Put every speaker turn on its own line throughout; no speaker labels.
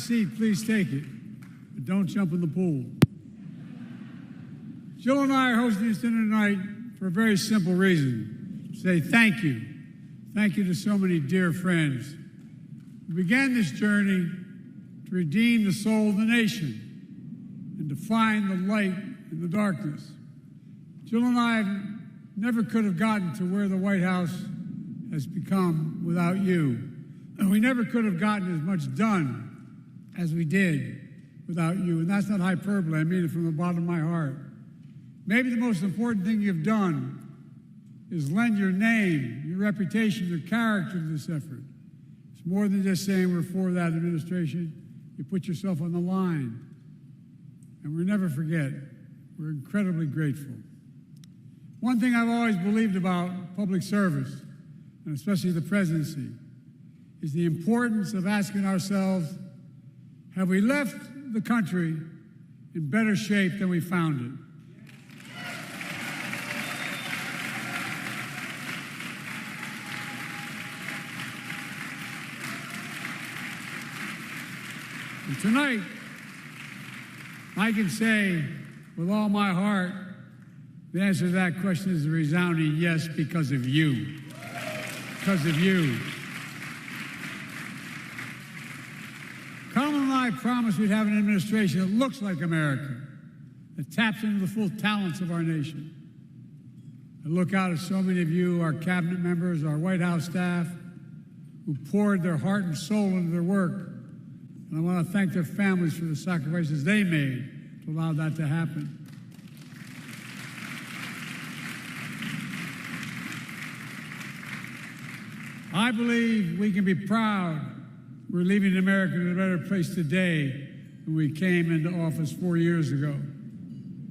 seat, please take it. But don't jump in the pool. Jill and I are hosting this dinner tonight for a very simple reason. To say thank you. Thank you to so many dear friends. We began this journey to redeem the soul of the nation and to find the light in the darkness. Jill and I never could have gotten to where the White House has become without you. And we never could have gotten as much done as we did without you. And that's not hyperbole. I mean it from the bottom of my heart. Maybe the most important thing you've done is lend your name, your reputation, your character to this effort. It's more than just saying we're for that administration. You put yourself on the line. And we'll never forget. We're incredibly grateful. One thing I've always believed about public service, and especially the presidency, is the importance of asking ourselves, have we left the country in better shape than we found it? And tonight, I can say with all my heart, the answer to that question is a resounding yes, because of you. Because of you. Kamala and I promised we'd have an administration that looks like America, that taps into the full talents of our nation. I look out at so many of you, our cabinet members, our White House staff, who poured their heart and soul into their work. And I want to thank their families for the sacrifices they made to allow that to happen. I believe we can be proud we're leaving America in a better place today than we came into office 4 years ago.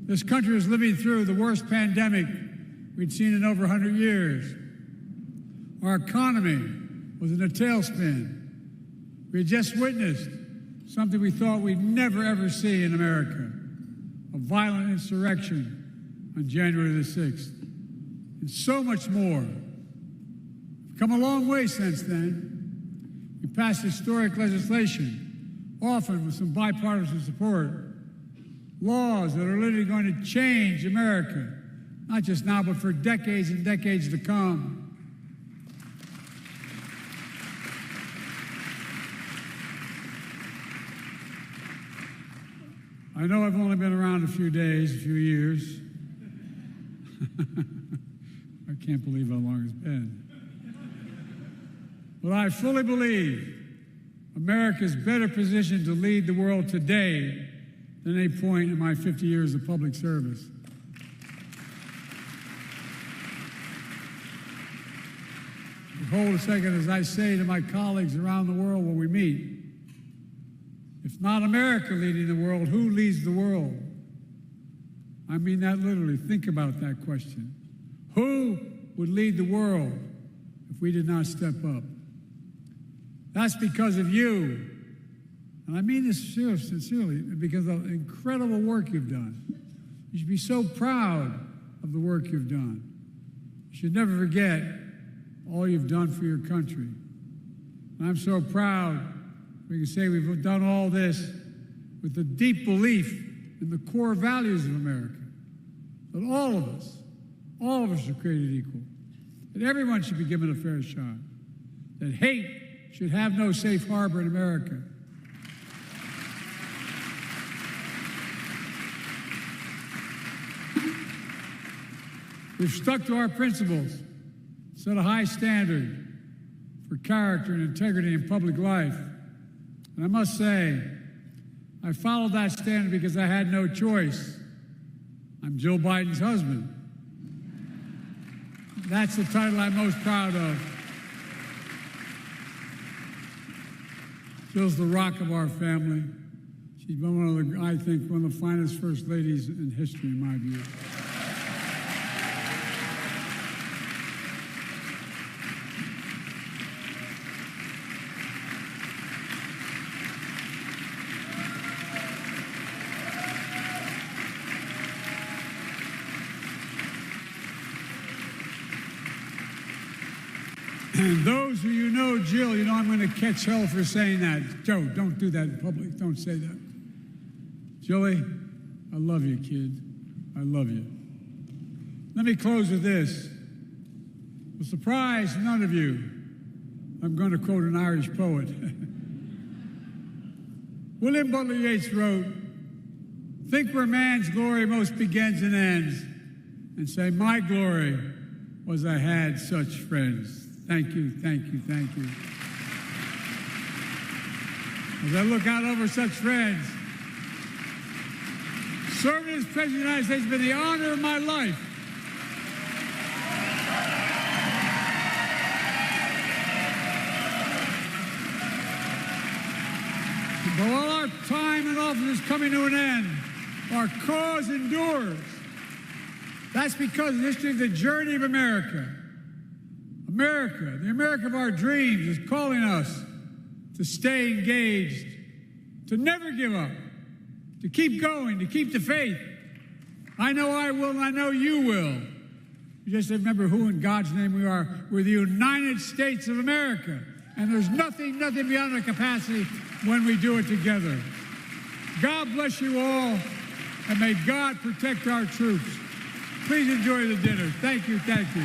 This country is living through the worst pandemic we'd seen in over 100 years. Our economy was in a tailspin. We had just witnessed something we thought we'd never, ever see in America, a violent insurrection on January the 6th, and so much more. We've come a long way since then. We passed historic legislation, often with some bipartisan support, laws that are literally going to change America, not just now, but for decades and decades to come. I know I've only been around a few days, a few years. I can't believe how long it's been. But I fully believe America is better positioned to lead the world today than any point in my 50 years of public service. Hold a second as I say to my colleagues around the world when we meet, if not America leading the world, who leads the world? I mean that literally. Think about that question. Who would lead the world if we did not step up? That's because of you. And I mean this sincerely, because of the incredible work you've done. You should be so proud of the work you've done. You should never forget all you've done for your country. And I'm so proud we can say we've done all this with the deep belief in the core values of America, that all of us are created equal, that everyone should be given a fair shot, that hate should have no safe harbor in America. We've stuck to our principles, set a high standard for character and integrity in public life. And I must say, I followed that standard because I had no choice. I'm Jill Biden's husband. That's the title I'm most proud of. Jill's the rock of our family. She's been I think, one of the finest first ladies in history, in my view. And those who you know Jill, you know I'm going to catch hell for saying that. Joe, don't do that in public. Don't say that. Julie, I love you, kid. I love you. Let me close with this. Will surprise none of you. I'm going to quote an Irish poet. William Butler Yeats wrote, "Think where man's glory most begins and ends, and say, my glory was I had such friends." Thank you, thank you, thank you. As I look out over such friends, serving as President of the United States has been the honor of my life. But while our time in office is coming to an end, our cause endures. That's because the history of the journey of America, the America of our dreams, is calling us to stay engaged, to never give up, to keep going, to keep the faith. I know I will, and I know you will. You just remember who in God's name we are. We're the United States of America. And there's nothing beyond our capacity when we do it together. God bless you all, and may God protect our troops. Please enjoy the dinner. Thank you, thank you.